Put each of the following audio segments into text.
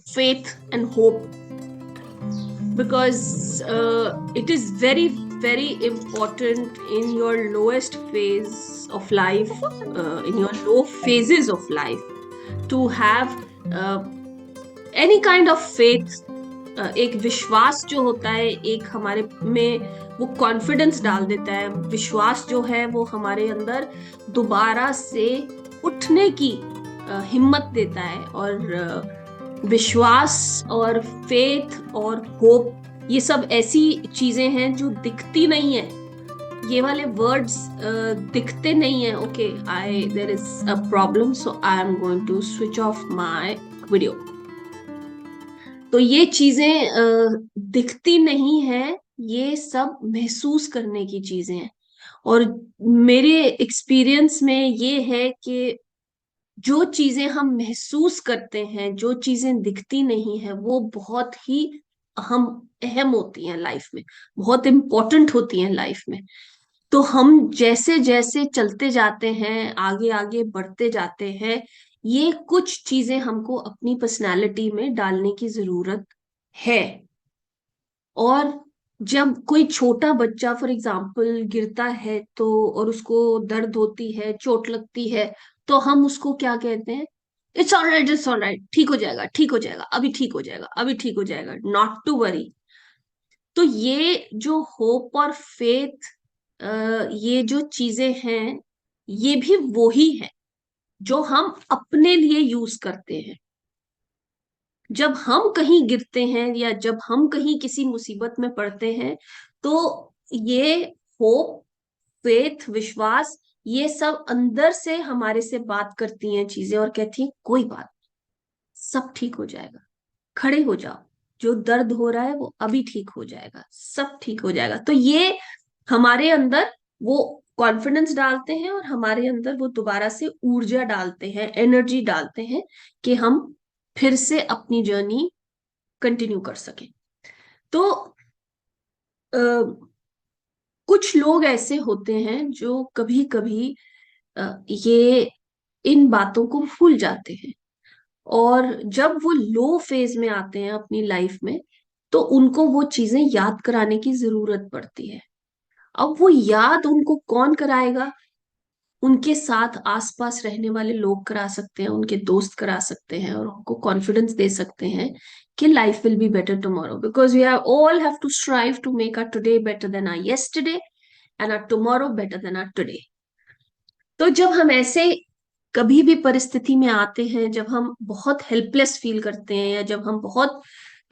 faith and hope, because it is very, very important in your lowest phase of life, in your low phases of life, to have uh, any kind of faith. एक विश्वास जो होता है, एक हमारे में वो confidence डाल देता है। विश्वास जो है वो हमारे अंदर दोबारा से उठने की हिम्मत देता है। और विश्वास और फेथ और होप, ये सब ऐसी चीजें हैं जो दिखती नहीं है। ये वाले वर्ड्स दिखते नहीं है। Okay, I there is a problem, so I am going to switch off my video. तो ये चीजें दिखती नहीं है, ये सब महसूस करने की चीजें हैं। और मेरे एक्सपीरियंस में ये है कि जो चीजें हम महसूस करते हैं, जो चीजें दिखती नहीं है, वो बहुत ही अहम अहम होती हैं लाइफ में, बहुत इंपॉर्टेंट होती हैं लाइफ में। तो हम जैसे जैसे चलते जाते हैं, आगे आगे बढ़ते जाते हैं, ये कुछ चीजें हमको अपनी पर्सनालिटी में डालने की जरूरत है। और जब कोई छोटा बच्चा फॉर एग्जाम्पल गिरता है तो, और उसको दर्द होती है, चोट लगती है, तो हम उसको क्या कहते हैं? इट्स ऑलराइट, इट्स ऑलराइट, ठीक हो जाएगा, ठीक हो जाएगा, अभी ठीक हो जाएगा, अभी ठीक हो जाएगा, नॉट टू वरी। तो ये जो होप और फेथ, ये जो चीजें हैं, ये भी वो ही है जो हम अपने लिए यूज करते हैं। जब हम कहीं गिरते हैं या जब हम कहीं किसी मुसीबत में पड़ते हैं, तो ये होप, फेथ, विश्वास, ये सब अंदर से हमारे से बात करती हैं चीजें, और कहती हैं कोई बात, सब ठीक हो जाएगा, खड़े हो जाओ, जो दर्द हो रहा है वो अभी ठीक हो जाएगा, सब ठीक हो जाएगा। तो ये हमारे अंदर वो कॉन्फिडेंस डालते हैं, और हमारे अंदर वो दोबारा से ऊर्जा डालते हैं, एनर्जी डालते हैं, कि हम फिर से अपनी जर्नी कंटिन्यू कर सके। तो अ, कुछ लोग ऐसे होते हैं जो कभी कभी ये इन बातों को भूल जाते हैं, और जब वो लो फेज में आते हैं अपनी लाइफ में, तो उनको वो चीजें याद कराने की जरूरत पड़ती है। अब वो याद उनको कौन कराएगा? उनके साथ आसपास रहने वाले लोग करा सकते हैं, उनके दोस्त करा सकते हैं, और उनको कॉन्फिडेंस दे सकते हैं कि life will be better tomorrow, because we are all have to strive to make our today better than are yesterday and are tomorrow better than are today. तो जब हम ऐसे कभी भी परिस्थिति में आते हैं, जब हम बहुत हेल्पलेस फील करते हैं, या जब हम बहुत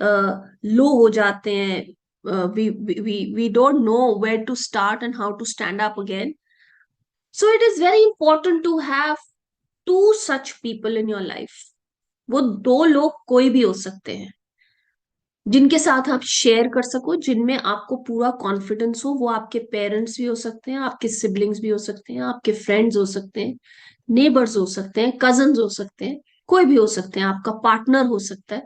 लो हो जाते हैं, we don't know where to start and how to stand up again, so it is very important to have to such people in your life. वो दो लोग कोई भी हो सकते हैं जिनके साथ आप शेयर कर सको, जिनमें आपको पूरा कॉन्फिडेंस हो। वो आपके पेरेंट्स भी हो सकते हैं, आपके सिबलिंग्स भी हो सकते हैं, आपके फ्रेंड्स हो सकते हैं, नेबर्स हो सकते हैं, कजन्स हो सकते हैं, कोई भी हो सकते हैं, आपका पार्टनर हो सकता है।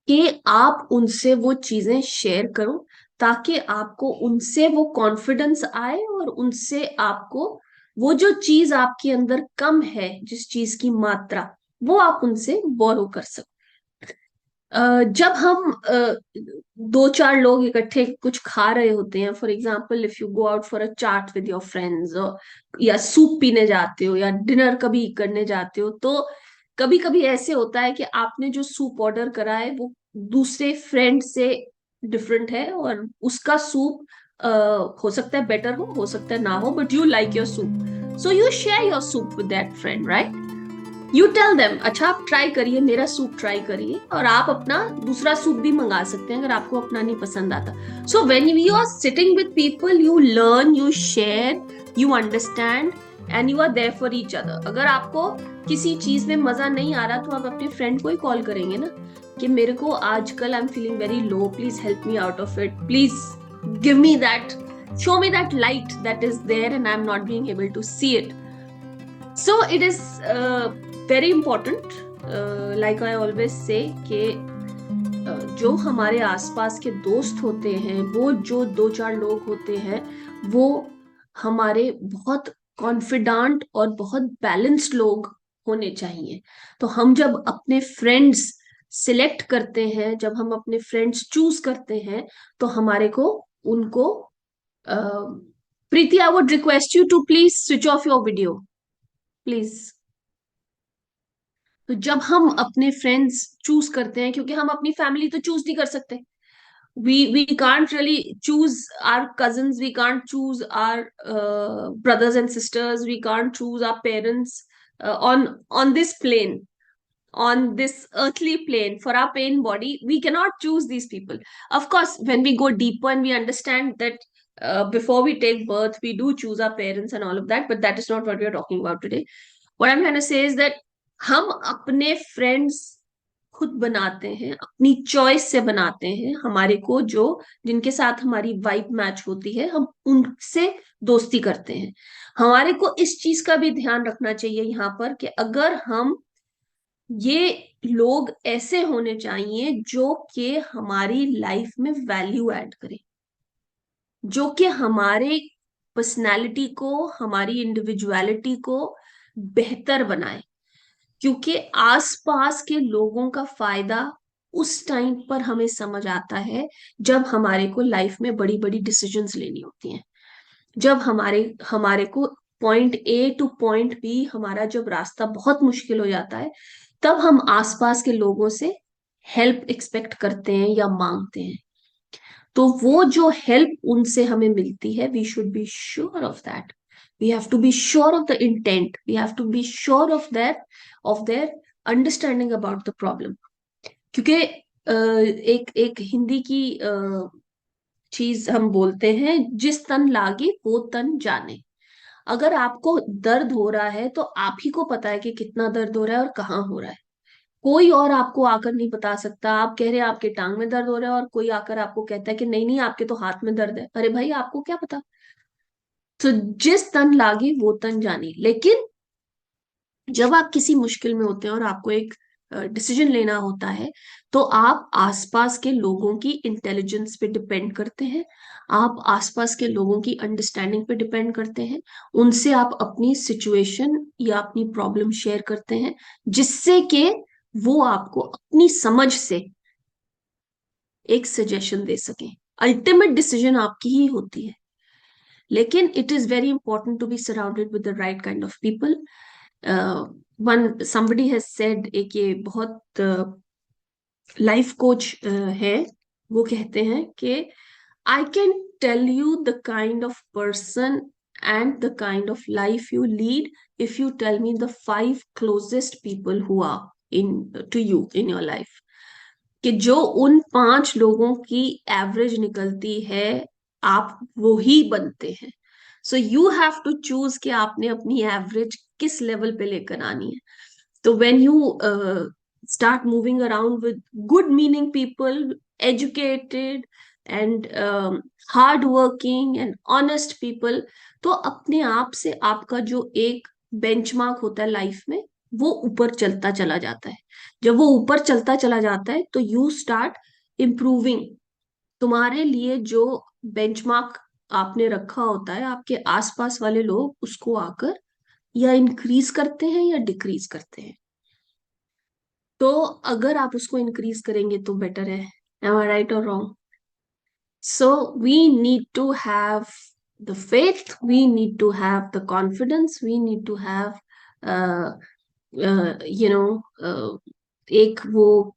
कि आप उनसे वो चीजें शेयर करो, ताकि आपको उनसे वो कॉन्फिडेंस आए, और उनसे आपको वो जो चीज आपके अंदर कम है, जिस चीज की मात्रा, वो आप उनसे बोरो कर सको। जब हम दो चार लोग इकट्ठे कुछ खा रहे होते हैं, for example if you go out for a chaat with your friends, या सूप पीने जाते हो, या डिनर कभी करने जाते हो, तो कभी कभी ऐसे होता है कि आपने जो सूप ऑर्डर करा है वो दूसरे फ्रेंड से डिफरेंट है, और उसका सूप हो सकता है बेटर हो सकता है ना हो, but you like your soup, so you share your soup with that friend, right? You tell them, अच्छा आप ट्राई करिए, मेरा सूप ट्राई करिए, और आप अपना दूसरा सूप भी मंगा सकते हैं अगर आपको अपना नहीं पसंद आता। So when you are sitting with people, you learn, you share, you understand, and you are there for each other. अगर आपको किसी चीज में मजा नहीं आ रहा, तो आप अपने फ्रेंड को ही कॉल करेंगे ना, कि मेरे को आजकल I am feeling very low, please help me out of it, please give me that, show me that light that is there and I'm not being able to see it. So it is very important, like I always say, कि जो हमारे आसपास के दोस्त होते हैं, वो जो दो चार लोग होते हैं, वो हमारे बहुत कॉन्फिडेंट और बहुत बैलेंस्ड लोग होने चाहिए। तो हम जब अपने फ्रेंड्स सिलेक्ट करते हैं, जब हम अपने फ्रेंड्स चूज करते हैं, तो हमारे को उनको Preeti, I would request you to please switch off your video, please. तो जब हम अपने फ्रेंड्स चूज करते हैं, क्योंकि हम अपनी फैमिली तो चूज नहीं कर सकते, we can't really choose our cousins, we can't choose our brothers and sisters, we can't choose our parents on this plane, on this earthly plane, for our pain body we cannot choose these people. Of course, when we go deeper and we understand that before we take birth we do choose our parents and all of that, but that is not what we are talking about today. What I'm trying to say is that हम अपने friends खुद बनाते हैं, अपनी choice से बनाते हैं। हमारे को जो, जिनके साथ हमारी वाइब मैच होती है, हम उनसे दोस्ती करते हैं। हमारे को इस चीज का भी ध्यान रखना चाहिए यहाँ पर कि अगर हम, ये लोग ऐसे होने चाहिए जो कि हमारी लाइफ में वैल्यू ऐड करें, जो कि हमारे पर्सनालिटी को, हमारी इंडिविजुअलिटी को बेहतर बनाए। क्योंकि आसपास के लोगों का फायदा उस टाइम पर हमें समझ आता है जब हमारे को लाइफ में बड़ी बड़ी डिसीजंस लेनी होती हैं, जब हमारे हमारे को point A two point B, हमारा जब रास्ता बहुत मुश्किल हो जाता है, तब हम आसपास के लोगों से हेल्प एक्सपेक्ट करते हैं या मांगते हैं। तो वो जो हेल्प उनसे हमें मिलती है, we should be sure of that, we have to be sure of the intent, we have to be sure of that, of their understanding about the problem. क्योंकि एक एक हिंदी की चीज हम बोलते हैं, जिस तन लागे वो तन जाने। अगर आपको दर्द हो रहा है तो आप ही को पता है कि कितना दर्द हो रहा है और कहाँ हो रहा है। कोई और आपको आकर नहीं बता सकता। आप कह रहे हैं आपके टांग में दर्द हो रहा है, और कोई आकर आपको कहता है कि नहीं नहीं आपके तो हाथ में दर्द है। अरे भाई, आपको क्या पता। तो जिस तन लागे वो तन जाने। लेकिन जब आप किसी मुश्किल में होते हैं और आपको एक डिसीजन लेना होता है, तो आप आसपास के लोगों की इंटेलिजेंस पे डिपेंड करते हैं, आप आसपास के लोगों की अंडरस्टैंडिंग पे डिपेंड करते हैं। उनसे आप अपनी सिचुएशन या अपनी प्रॉब्लम शेयर करते हैं, जिससे कि वो आपको अपनी समझ से एक सजेशन दे सके। अल्टीमेट डिसीजन आपकी ही होती है, लेकिन it is very important to be surrounded with the right kind of people. One somebody has said, एक ये बहुत लाइफ कोच है, वो कहते हैं कि I can tell you the kind of person and the kind of life you lead if you tell me the 5 closest people who are in to you in your life. कि जो उन 5 लोगों की एवरेज निकलती है, आप वो ही बनते हैं। So you have to choose कि आपने अपनी एवरेज किस लेवल पे लेकर आनी है। तो when you start moving around with good meaning people, educated and hard working and honest people, तो अपने आप से आपका जो एक बेंचमार्क होता है लाइफ में, वो ऊपर चलता चला जाता है। जब वो ऊपर चलता चला जाता है तो यू स्टार्ट इम्प्रूविंग। तुम्हारे लिए जो बेंचमार्क आपने रखा होता है, आपके आसपास वाले लोग उसको आकर या इंक्रीज करते हैं या डिक्रीज करते हैं। तो अगर आप उसको इंक्रीज करेंगे तो बेटर है। एम आई राइट और wrong? So we need to have the faith, we need to have the confidence, we need to have you know एक वो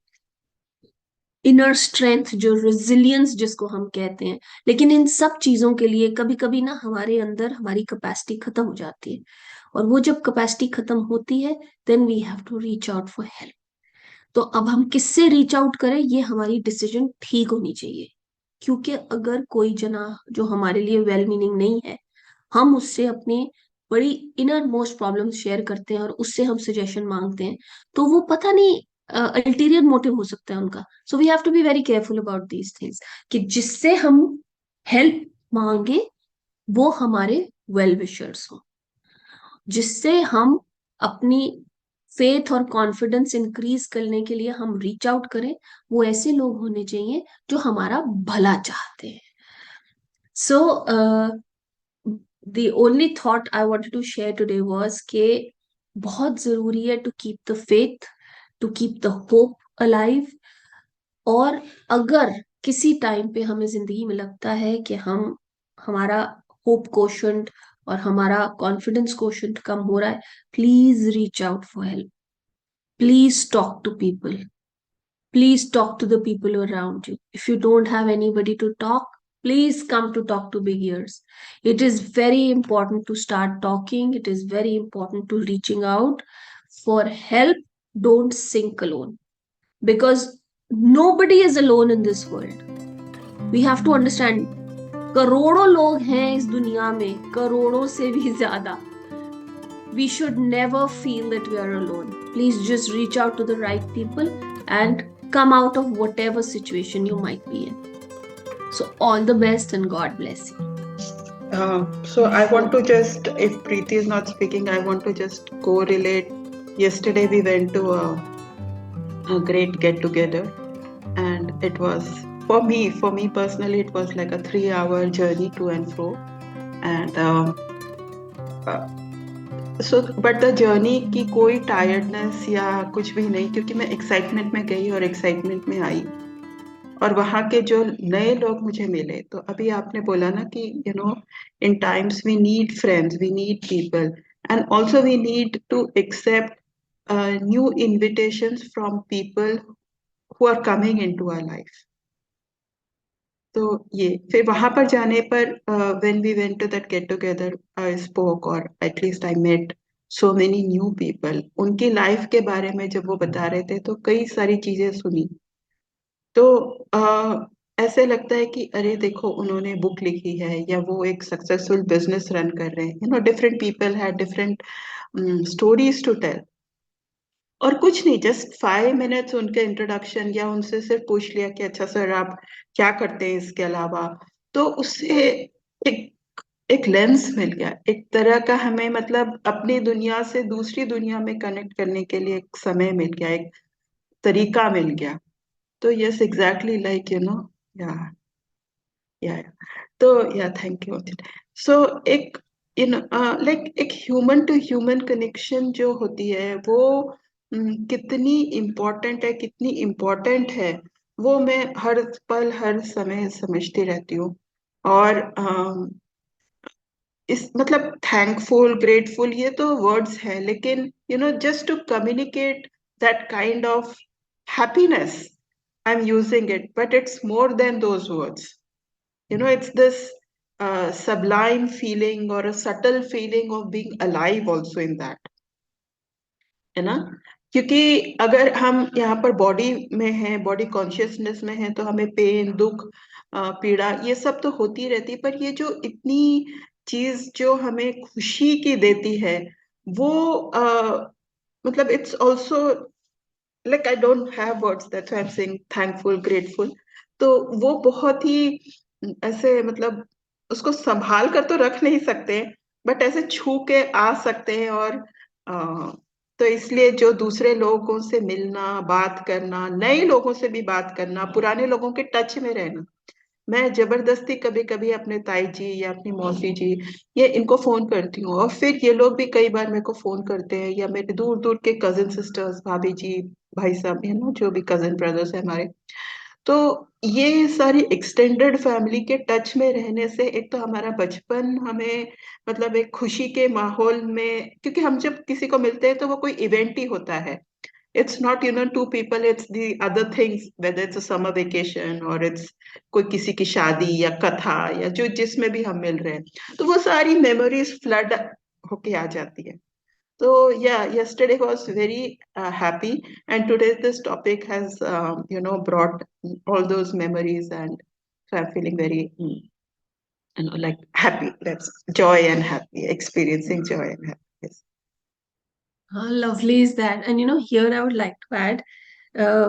इनर स्ट्रेंथ, जो रेजिलियंस जिसको हम कहते हैं। लेकिन इन सब चीजों के लिए कभी कभी ना हमारे अंदर हमारी कैपेसिटी खत्म हो जाती है, और वो जब कैपेसिटी खत्म होती है, then we have to reach out for help. तो अब हम किससे रीच आउट करें, ये हमारी डिसीजन ठीक होनी चाहिए। क्योंकि अगर कोई जना जो हमारे लिए वेल मीनिंग नहीं है, हम उससे अपनी बड़ी इनर मोस्ट प्रॉब्लम शेयर करते हैं और उससे हम सजेशन मांगते हैं, तो वो पता नहीं अल्टीरियर मोटिव हो सकता है उनका। सो we have to be very careful about these things, कि जिससे हम हेल्प मांगे वो हमारे वेल विशर्स हो, जिससे हम अपनी फेथ और कॉन्फिडेंस इंक्रीज करने के लिए हम रीच आउट करें, वो ऐसे लोग होने चाहिए जो हमारा भला चाहते हैं। So the only thought I wanted to share today was कि बहुत जरूरी है to keep the faith, to keep the hope, alive. और अगर किसी टाइम पे हमें जिंदगी में लगता है कि हम हमारा होप कोशंट और हमारा कॉन्फिडेंस कोशंट कम हो रहा है, please reach out for help. Please talk to people. Please talk to the people around you. If you don't have anybody to talk, please come to talk to big ears. It is very important to start talking. It is very important to reaching out for help. Don't sink alone, because nobody is alone in this world. We have to understand, करोड़ों लोग हैं इस दुनिया में, करोड़ों से भी ज्यादा। We should never feel that we are alone. Please just reach out to the right people and come out of whatever situation you might be in. So, all the best and God bless you. So I want to just, if Preeti is not speaking, I want to just correlate. Yesterday we went to a great get together, and it was for me personally, it was like a 3 hour journey to and fro, and uh, so but the journey की कोई tiredness या कुछ भी नहीं, क्योंकि मैं excitement में गई और एक्साइटमेंट में आई, और वहाँ के जो नए लोग मुझे मिले। तो अभी आपने बोला ना कि इन times we need friends, we need people, and also we need to accept new invitations from people who are coming into our life. तो ये फिर वहां पर जाने पर when we went to that get together, I spoke और at least I met so many new people. उनकी life के बारे में जब वो बता रहे थे तो कई सारी चीजें सुनी। तो ऐसे लगता है कि अरे देखो, उन्होंने बुक लिखी है या वो एक सक्सेसफुल बिजनेस रन कर रहे हैं। Different people have different stories to tell. और कुछ नहीं, जस्ट 5 मिनट्स उनके इंट्रोडक्शन, या उनसे सिर्फ पूछ लिया कि अच्छा सर आप क्या करते हैं इसके अलावा, तो उससे एक एक लेंस मिल गया, एक तरह का हमें मतलब अपनी दुनिया से दूसरी दुनिया में कनेक्ट करने के लिए एक समय मिल गया, एक तरीका मिल गया। तो यस, एग्जैक्टली लाइक या या तो या थैंक यू। सो एक लाइक एक ह्यूमन टू ह्यूमन कनेक्शन जो होती है वो कितनी इम्पोर्टेंट है, कितनी इम्पोर्टेंट है, वो मैं हर पल हर समय समझती रहती हूँ। और इस मतलब थैंकफुल, ग्रेटफुल, ये तो वर्ड्स हैं, लेकिन just to communicate that kind of happiness, I am using it, but it's more than those words. It's this sublime feeling or a subtle feeling of being alive also in that, है ना? क्योंकि अगर हम यहाँ पर body में हैं, body consciousness में हैं, तो हमें पेन, दुख, पीड़ा, ये सब तो होती रहती है, पर ये जो इतनी चीज जो हमें खुशी की देती है, वो मतलब it's also like I don't have words, that's why I am saying thankful, grateful. तो वो बहुत ही ऐसे मतलब उसको संभाल कर तो रख नहीं सकते, बट ऐसे छू के आ सकते हैं। और तो इसलिए जो दूसरे लोगों से मिलना, बात करना, नए लोगों से भी बात करना, पुराने लोगों के टच में रहना, मैं जबरदस्ती कभी कभी अपने ताई जी या अपनी मौसी जी, ये इनको फोन करती हूँ, और फिर ये लोग भी कई बार मेरे को फोन करते हैं, या मेरे दूर दूर के कजिन सिस्टर्स, भाभी जी, भाई साहब, जो भी कजिन ब्रदर्स है हमारे। तो ये सारी एक्सटेंडेड फैमिली के टच में रहने से एक तो हमारा बचपन हमें मतलब एक खुशी के माहौल में, क्योंकि हम जब किसी को मिलते हैं तो वो कोई इवेंट ही होता है। It's not, two people, it's the other things, whether it's a summer vacation or it's कोई किसी की शादी या कथा या जो जिसमें भी हम मिल रहे हैं, तो वो सारी मेमोरीज फ्लड होके आ जाती है। So yeah, yesterday was very happy, and today this topic has brought all those memories, and so I'm feeling very like happy. That's joy and happy, experiencing joy and happiness. How lovely is that? And here I would like to add, uh,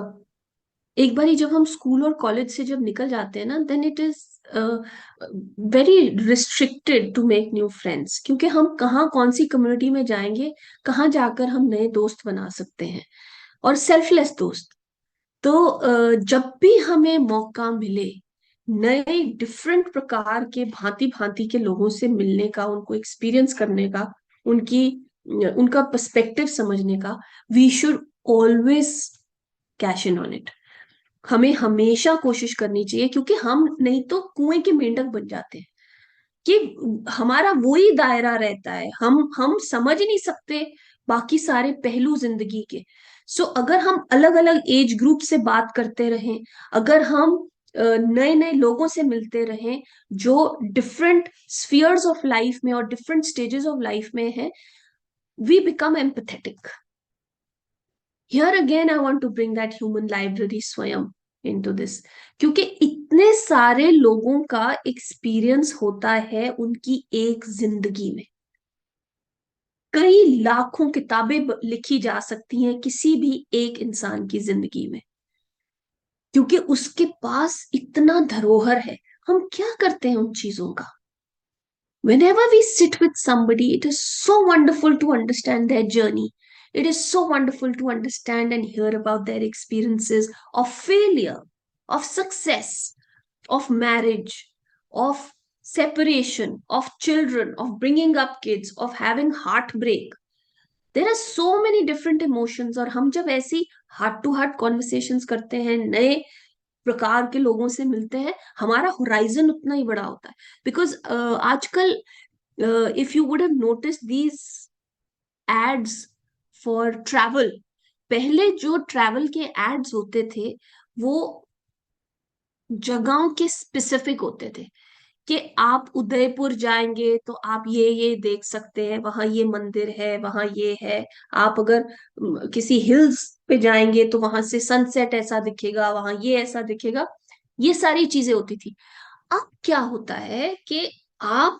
एक बारी जब हम school और college से जब निकल जाते हैं ना, then it is very restricted to make new friends, क्योंकि हम कहाँ कौन सी कम्युनिटी में जाएंगे, कहाँ जाकर हम नए दोस्त बना सकते हैं, और सेल्फलेस दोस्त। तो जब भी हमें मौका मिले नए डिफरेंट प्रकार के भांति भांति के लोगों से मिलने का, उनको एक्सपीरियंस करने का, उनकी उनका पर्सपेक्टिव समझने का, we should always cash in on it. हमें हमेशा कोशिश करनी चाहिए, क्योंकि हम नहीं तो कुएं के मेंढक बन जाते हैं, कि हमारा वही दायरा रहता है, हम समझ नहीं सकते बाकी सारे पहलू जिंदगी के। सो अगर हम अलग अलग एज ग्रुप से बात करते रहें, अगर हम नए नए लोगों से मिलते रहें जो डिफरेंट स्फीयर्स ऑफ लाइफ में और डिफरेंट स्टेजेस ऑफ लाइफ में है, we become empathetic. Here again I want to bring that human library Swayam into this, क्योंकि इतने सारे लोगों का एक्सपीरियंस होता है उनकी एक जिंदगी में। कई लाखों किताबें लिखी जा सकती हैं किसी भी एक इंसान की जिंदगी में, क्योंकि उसके पास इतना धरोहर है। हम क्या करते हैं उन चीजों का? Whenever we sit with somebody, it is so wonderful to understand their journey. It is so wonderful to understand and hear about their experiences of failure, of success, of marriage, of separation, of children, of bringing up kids, of having heartbreak. There are so many different emotions, और हम जब ऐसी heart to heart conversations करते हैं, नए प्रकार के लोगों से मिलते हैं, हमारा होराइजन उतना ही बड़ा होता है। बिकॉज आजकल, if you would have noticed these ads for travel, पहले जो ट्रैवल के एड्स होते थे वो जगहों के स्पेसिफिक होते थे, कि आप उदयपुर जाएंगे तो आप ये देख सकते हैं, वहां ये मंदिर है, वहां ये है। आप अगर किसी हिल्स पे जाएंगे तो वहां से सनसेट ऐसा दिखेगा, वहां ये ऐसा दिखेगा। ये सारी चीजें होती थी। अब क्या होता है कि आप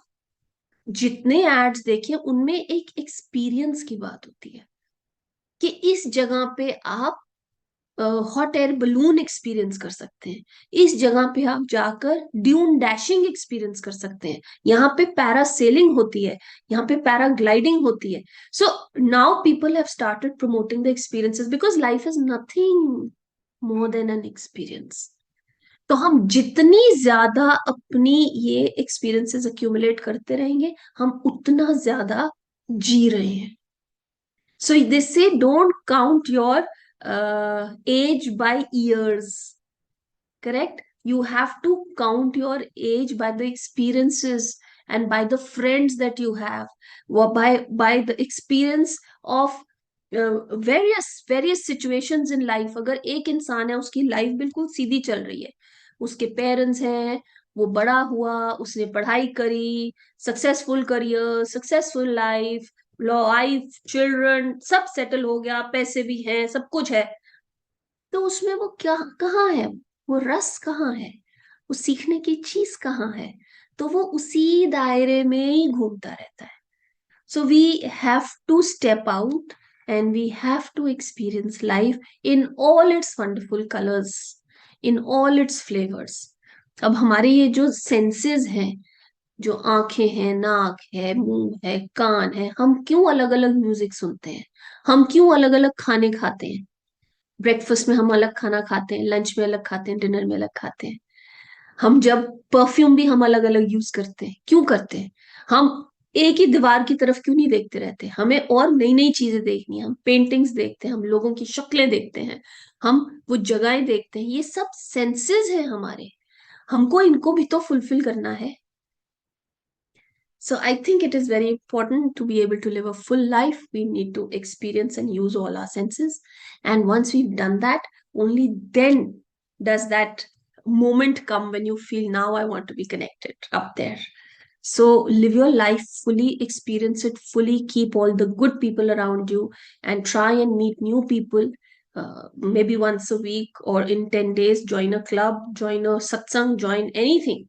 जितने एड्स देखें उनमें एक एक्सपीरियंस की बात होती है, कि इस जगह पे आप हॉट एयर बलून एक्सपीरियंस कर सकते हैं, इस जगह पे आप जाकर ड्यून डैशिंग एक्सपीरियंस कर सकते हैं, यहाँ पे पैरासेलिंग होती है, यहाँ पे पैराग्लाइडिंग होती है। So now people have started promoting the experiences, because life is nothing more than an experience. तो हम जितनी ज्यादा अपनी ये एक्सपीरियंसेस अक्यूमुलेट करते रहेंगे, हम उतना ज्यादा जी रहे हैं। So they say don't count your age by years, correct? You have to count your age by the experiences and by the friends that you have, or by the experience of various situations in life। अगर एक इंसान है, उसकी life बिल्कुल सीधी चल रही है, उसके पेरेंट्स हैं, वो बड़ा हुआ, उसने पढ़ाई करी, successful career, successful life, wife, children, सब सेटल हो गया, पैसे भी हैं, सब कुछ है, तो उसमें वो क्या, कहाँ है? वो रस कहाँ है? वो सीखने की चीज कहाँ है? तो वो उसी दायरे में ही घूमता रहता है। So we have to step out and we have to experience life in all its wonderful colours, in all its flavours. अब हमारे ये जो सेंसेस हैं, जो आंखें हैं, नाक है, मुंह है, कान है, हम क्यों अलग अलग म्यूजिक सुनते हैं? हम क्यों अलग अलग खाने खाते हैं? ब्रेकफास्ट में हम अलग खाना खाते हैं, लंच में अलग खाते हैं, डिनर में अलग खाते हैं। हम जब परफ्यूम भी हम अलग अलग यूज करते हैं, क्यों करते हैं? हम एक ही दीवार की तरफ क्यों नहीं देखते रहते? हमें और नई नई चीजें देखनी है। हम पेंटिंग्स देखते हैं, हम लोगों की शक्लें देखते हैं, हम वो जगहें देखते हैं। ये सब सेंसेस हैं हमारे, हमको इनको भी तो फुलफिल करना है। So I think it is very important to be able to live a full life. We need to experience and use all our senses. And once we've done that, only then does that moment come when you feel, now I want to be connected up there. So live your life fully, experience it fully, keep all the good people around you, and try and meet new people. Maybe once a week or in 10 days, join a club, join a satsang, join anything,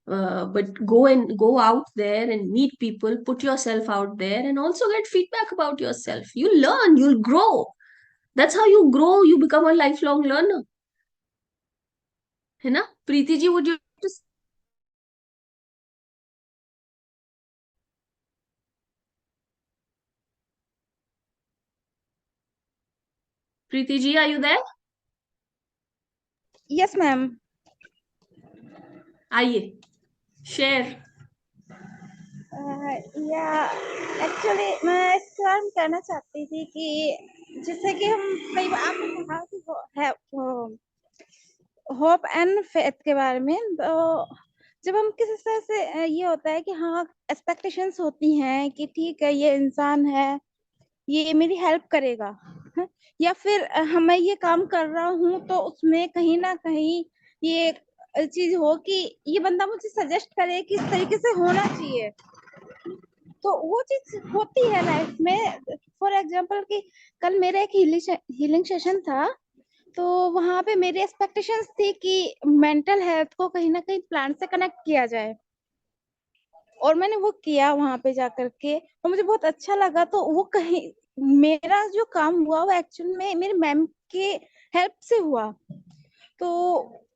but go out there and meet people, put yourself out there, and also get feedback about yourself. You learn, you'll grow. That's how you grow, you become a lifelong learner, है ना? Preeti ji, would you just... Preeti ji, are you there? Yes ma'am. आइए, share. या actually मैं इसका कहना चाहती थी कि जैसे कि हम कई बार आपने कहा कि वो है होप एंड फेथ के बारे में, तो जब हम किसी तरह से ये होता है कि हाँ एक्सपेक्टेशंस होती हैं कि ठीक है ये इंसान है, ये मेरी हेल्प करेगा, हाँ? या फिर मैं ये काम कर रहा हूँ तो उसमें कहीं ना कहीं ये चीज हो कि ये बंदा मुझे सजेस्ट करे कि इस तरीके से होना चाहिए, तो वो चीज होती है लाइफ में। फॉर एग्जाम्पल कि कल मेरा एक हीलिंग सेशन था, तो वहां पे मेरी एक्सपेक्टेशंस थी कि मेंटल हेल्थ को कहीं ना कहीं प्लांट से कनेक्ट किया जाए, और मैंने वो किया वहां पे जाकर के, और मुझे बहुत अच्छा लगा। तो वो कहीं मेरा जो काम हुआ वो एक्चुअल में मेरे मैम के हेल्प से हुआ, तो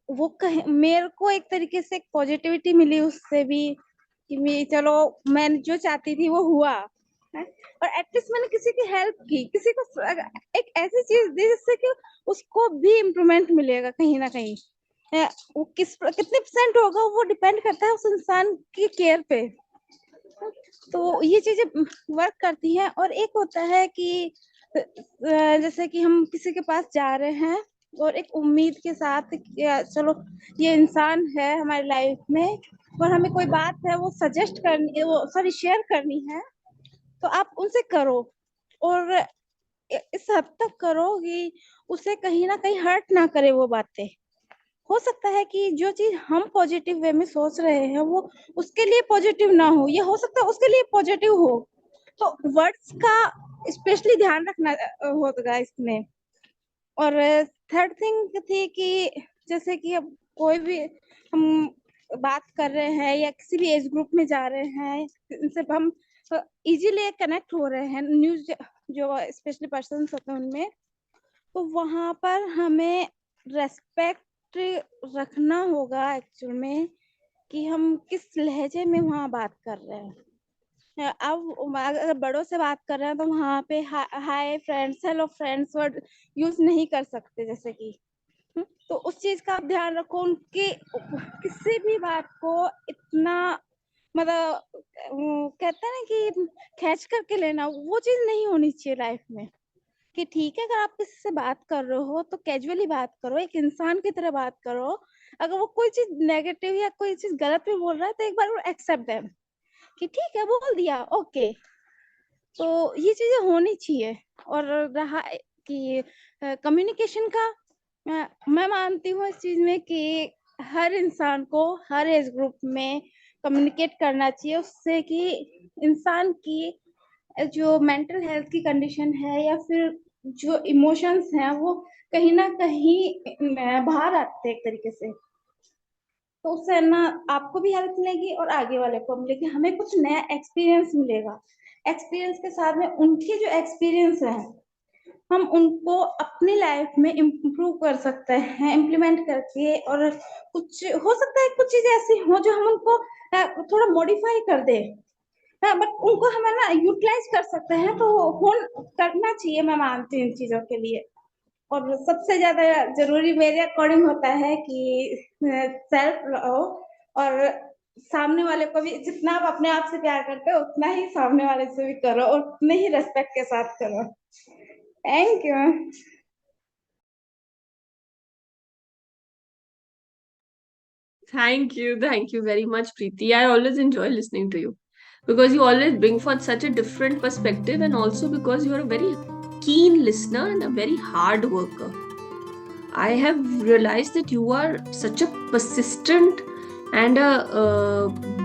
वो कहीं मेरे को एक तरीके से पॉजिटिविटी मिली उससे भी कि मैं चलो मैं जो चाहती थी वो हुआ है? और एटलीस्ट मैंने किसी की हेल्प की, किसी को एक ऐसी चीज दी जिससे कि उसको भी इम्प्रूवमेंट मिलेगा कहीं ना कहीं। वो कितने परसेंट होगा वो डिपेंड करता है उस इंसान की केयर पे। तो ये चीजें वर्क करती हैं। और एक होता है कि जैसे कि हम किसी के पास जा रहे हैं और एक उम्मीद के साथ कि चलो ये इंसान है हमारी लाइफ में और हमें कोई बात है वो सजेस्ट करनी, वो सॉरी शेयर करनी है, तो आप उनसे करो, और इस हद तक करो कि उसे कहीं ना कहीं हर्ट ना करे वो बातें। हो सकता है कि जो चीज हम पॉजिटिव वे में सोच रहे हैं वो उसके लिए पॉजिटिव ना हो, ये हो सकता है उसके लिए पॉजिटिव हो। तो वर्ड्स का स्पेशली ध्यान रखना होगा इसमें। और थर्ड थिंग थी कि जैसे कि अब कोई भी हम बात कर रहे हैं या किसी भी एज ग्रुप में जा रहे हैं, इनसे हम इजीली कनेक्ट हो रहे हैं, न्यूज जो स्पेशली पर्सन होते हैं उनमें, तो वहां पर हमें रेस्पेक्ट रखना होगा एक्चुअल में कि हम किस लहजे में वहां बात कर रहे हैं। अब अगर बड़ों से बात कर रहे हैं तो वहां पे hi friends, hello friends word use नहीं कर सकते, जैसे कि तो उस चीज का आप ध्यान रखो। उनके किसी भी बात को इतना मतलब कहते हैं ना कि खींच करके लेना, वो चीज नहीं होनी चाहिए लाइफ में। कि ठीक है अगर आप किसी से बात कर रहे हो तो कैजुअली बात करो, एक इंसान की तरह बात करो। अगर वो कोई चीज नेगेटिव या कोई चीज गलत भी बोल रहा है तो एक बार वो एक्सेप्ट है कि ठीक है बोल दिया, ओके। तो ये चीजें होनी चाहिए। और रहा कि कम्युनिकेशन का, मैं मानती हूँ इस चीज में कि हर इंसान को हर एज ग्रुप में कम्युनिकेट करना चाहिए, उससे कि इंसान की जो मेंटल हेल्थ की कंडीशन है या फिर जो इमोशंस हैं वो कहीं ना कहीं बाहर आते हैं एक तरीके से। तो उससे ना आपको भी हेल्प मिलेगी और आगे वाले को मिलेगी, हमें कुछ नया एक्सपीरियंस मिलेगा। एक्सपीरियंस के साथ में उनके जो एक्सपीरियंस है हम उनको अपनी लाइफ में इम्प्रूव कर सकते हैं इम्प्लीमेंट करके। और कुछ हो सकता है कुछ चीजें ऐसी हो जो हम उनको थोड़ा मॉडिफाई कर दे, हाँ, बट उनको हमें ना यूटिलाइज कर सकते हैं, तो हो करना चाहिए, मैं मानती हूँ इन चीजों के लिए। और सबसे ज्यादा जरूरी मेरे अकॉर्डिंग होता है कि सेल्फ लव, और सामने वाले को भी जितना आप अपने आप से प्यार करते हो उतना ही सामने वाले से भी करो और उतने ही रेस्पेक्ट के साथ करो। Thank you. Thank you very much, Preeti. I always enjoy listening to you because you always bring forth such a different perspective, and also because you are a very keen listener and a very hard worker. I have realized that you are such a persistent and a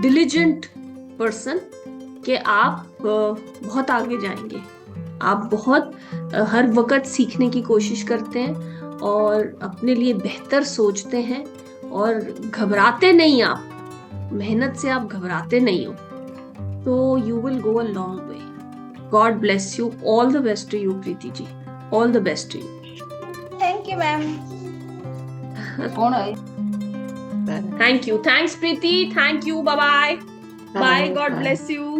diligent person कि आप बहुत आगे जाएंगे। आप बहुत हर वक्त सीखने की कोशिश करते हैं और अपने लिए बेहतर सोचते हैं और घबराते नहीं आप। मेहनत से आप घबराते नहीं हो, तो you will go a long way. God bless you. All the best to you Preeti ji. All the best to you. Thank you ma'am. कौन है? Thank you. Thanks Preeti. Thank you. Bye bye. Bye. God bless you.